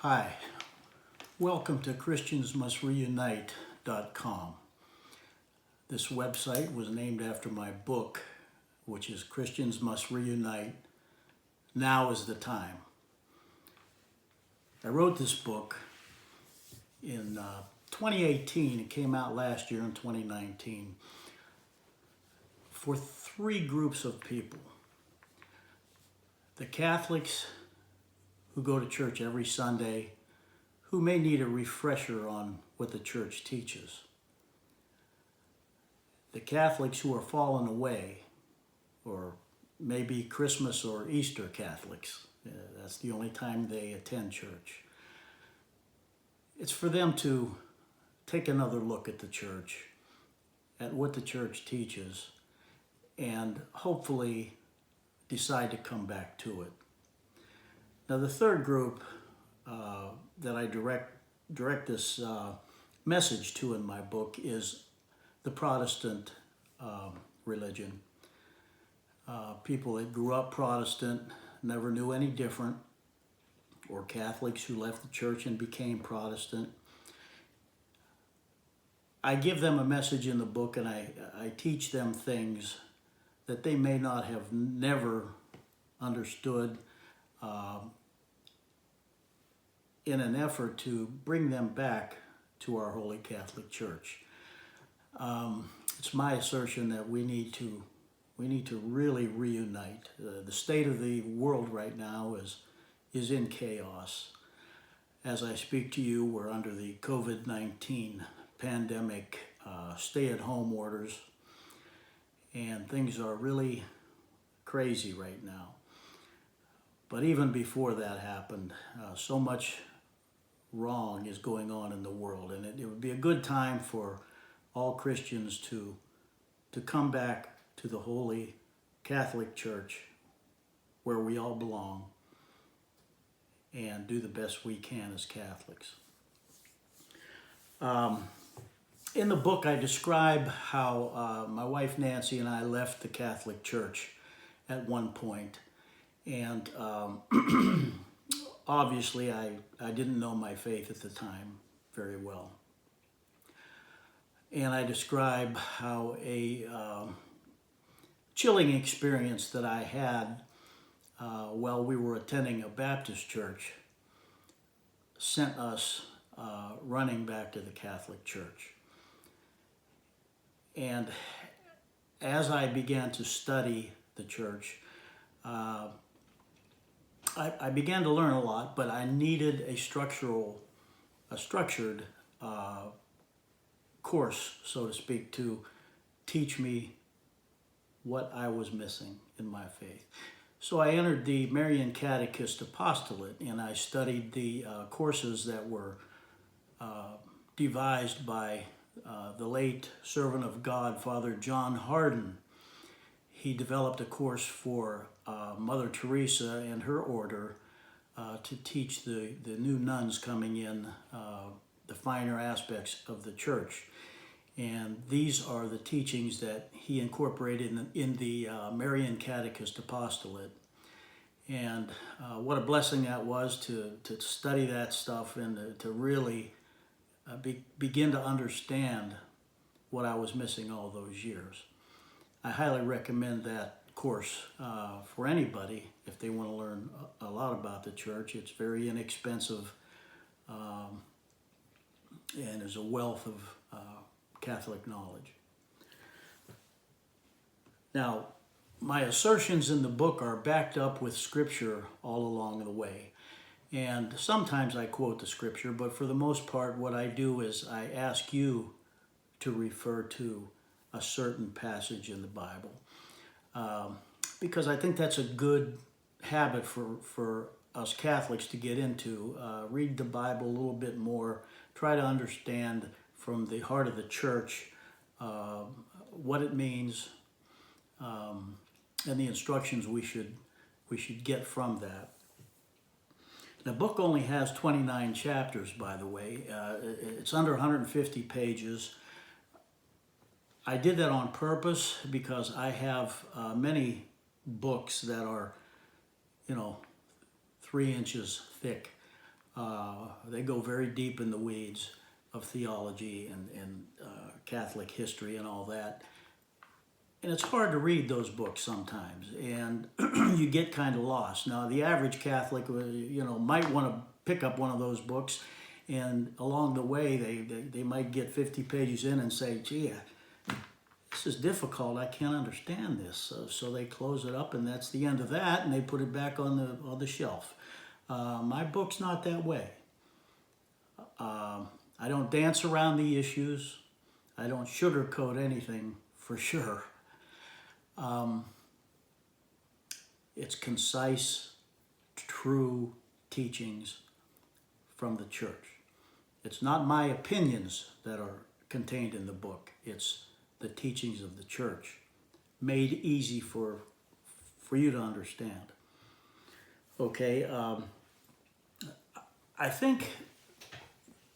Hi, welcome to ChristiansMustReunite.com. This website was named after my book, which is Christians Must Reunite, Now is the Time. I wrote this book in 2018. It came out last year in 2019 for three groups of people. The Catholics who go to church every Sunday, who may need a refresher on what the church teaches. The Catholics who are fallen away, or maybe Christmas or Easter Catholics. That's the only time they attend church. It's for them to take another look at the church, at what the church teaches, and hopefully decide to come back to it. Now, the third group that I direct this message to in my book is the Protestant religion. People that grew up Protestant, never knew any different, or Catholics who left the church and became Protestant. I give them a message in the book, and I teach them things that they may not have never understood, in an effort to bring them back to our Holy Catholic Church. It's my assertion that we need to really reunite. The state of the world right now is in chaos. As I speak to you, we're under the COVID-19 pandemic, stay-at-home orders, and things are really crazy right now. But even before that happened, so much wrong is going on in the world, and it would be a good time for all Christians to come back to the Holy Catholic Church, where we all belong, and do the best we can as Catholics. In the book, I describe how my wife Nancy and I left the Catholic Church at one point, and obviously I didn't know my faith at the time very well. And I describe how a chilling experience that I had while we were attending a Baptist church sent us running back to the Catholic Church. And as I began to study the church, I began to learn a lot, but I needed a structured course, so to speak, to teach me what I was missing in my faith. So I entered the Marian Catechist Apostolate, and I studied the courses that were devised by the late servant of God, Father John Hardon. He developed a course for Mother Teresa and her order to teach the new nuns coming in the finer aspects of the church. And these are the teachings that he incorporated in the Marian Catechist Apostolate. And what a blessing that was to study that stuff and to really begin to understand what I was missing all those years. I highly recommend that course for anybody if they want to learn a lot about the church. It's very inexpensive, and there's a wealth of Catholic knowledge. Now, my assertions in the book are backed up with scripture all along the way. And sometimes I quote the scripture, but for the most part, what I do is I ask you to refer to a certain passage in the Bible. Because I think that's a good habit for us Catholics to get into. Read the Bible a little bit more, try to understand from the heart of the church what it means, and the instructions we should get from that. The book only has 29 chapters, by the way. It's under 150 pages. I did that on purpose because I have many books that are, 3 inches thick. They go very deep in the weeds of theology and Catholic history and all that. And it's hard to read those books sometimes, and you get kind of lost. Now, the average Catholic, might want to pick up one of those books, and along the way, they might get 50 pages in and say, gee, this is difficult, I can't understand this. So they close it up, and that's the end of that, and they put it back on the shelf. My book's not that way. I don't dance around the issues. I don't sugarcoat anything, for sure. It's concise, true teachings from the church. It's not my opinions that are contained in the book. It's the teachings of the church, made easy for you to understand. Okay, I think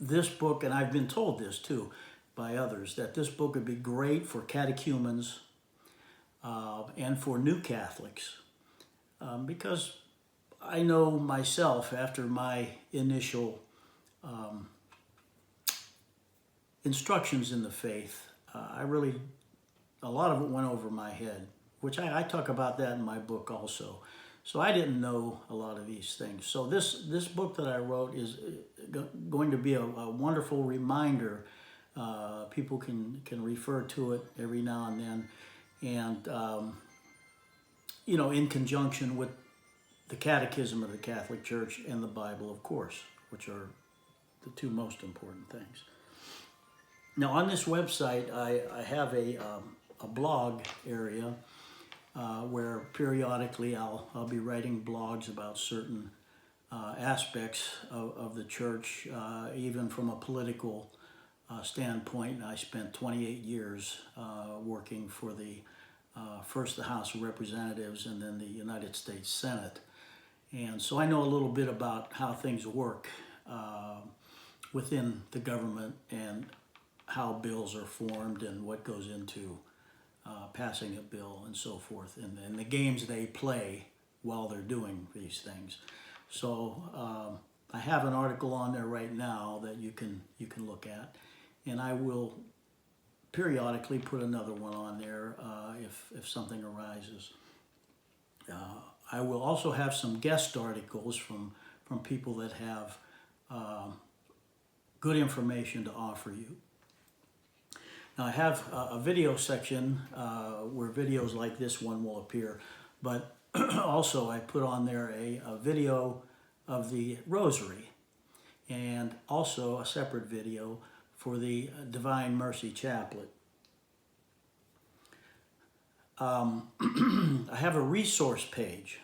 this book, and I've been told this too by others, that this book would be great for catechumens and for new Catholics, because I know myself, after my initial instructions in the faith, a lot of it went over my head, which I talk about that in my book also. So I didn't know a lot of these things. So this book that I wrote is going to be a wonderful reminder. People can refer to it every now and then, and in conjunction with the Catechism of the Catholic Church and the Bible, of course, which are the two most important things. Now, on this website, I have a blog area where periodically I'll be writing blogs about certain aspects of the church, even from a political standpoint. I spent 28 years working for first the House of Representatives and then the United States Senate. And so I know a little bit about how things work within the government and how bills are formed and what goes into passing a bill and so forth, and the games they play while they're doing these things. So I have an article on there right now that you can look at, and I will periodically put another one on there if something arises. I will also have some guest articles from people that have good information to offer you. Now, I have a video section where videos like this one will appear, but also I put on there a video of the Rosary, and also a separate video for the Divine Mercy Chaplet. I have a resource page.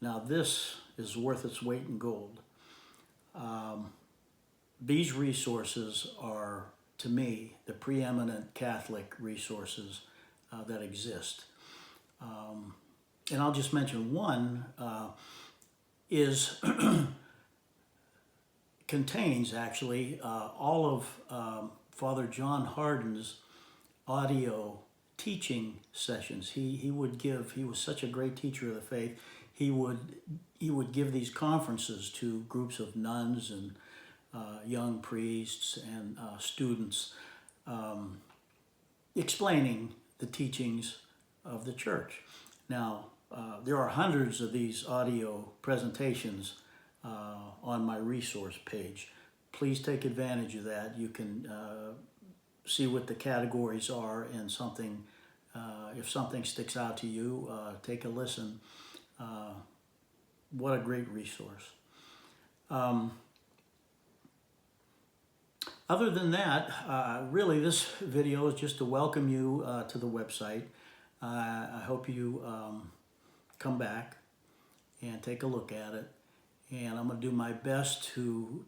Now, this is worth its weight in gold. These resources are, to me, the preeminent Catholic resources that exist. And I'll just mention one contains actually all of Father John Hardin's audio teaching sessions. He was such a great teacher of the faith. He would give these conferences to groups of nuns and young priests and students, explaining the teachings of the church. Now, there are hundreds of these audio presentations on my resource page. Please take advantage of that. You can see what the categories are, and if something sticks out to you, take a listen. What a great resource. Other than that, really this video is just to welcome you to the website. I hope you come back and take a look at it. And I'm going to do my best to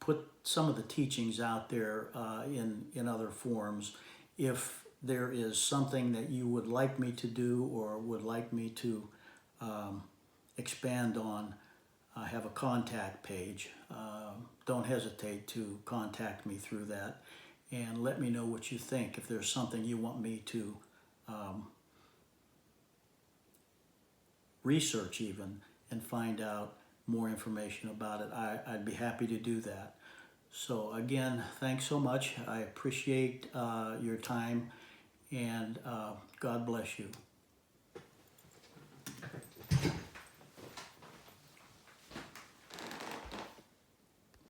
put some of the teachings out there in other forms. If there is something that you would like me to do or would like me to expand on, I have a contact page. Don't hesitate to contact me through that and let me know what you think. If there's something you want me to research even and find out more information about it, I'd be happy to do that. So again, thanks so much. I appreciate your time, and God bless you.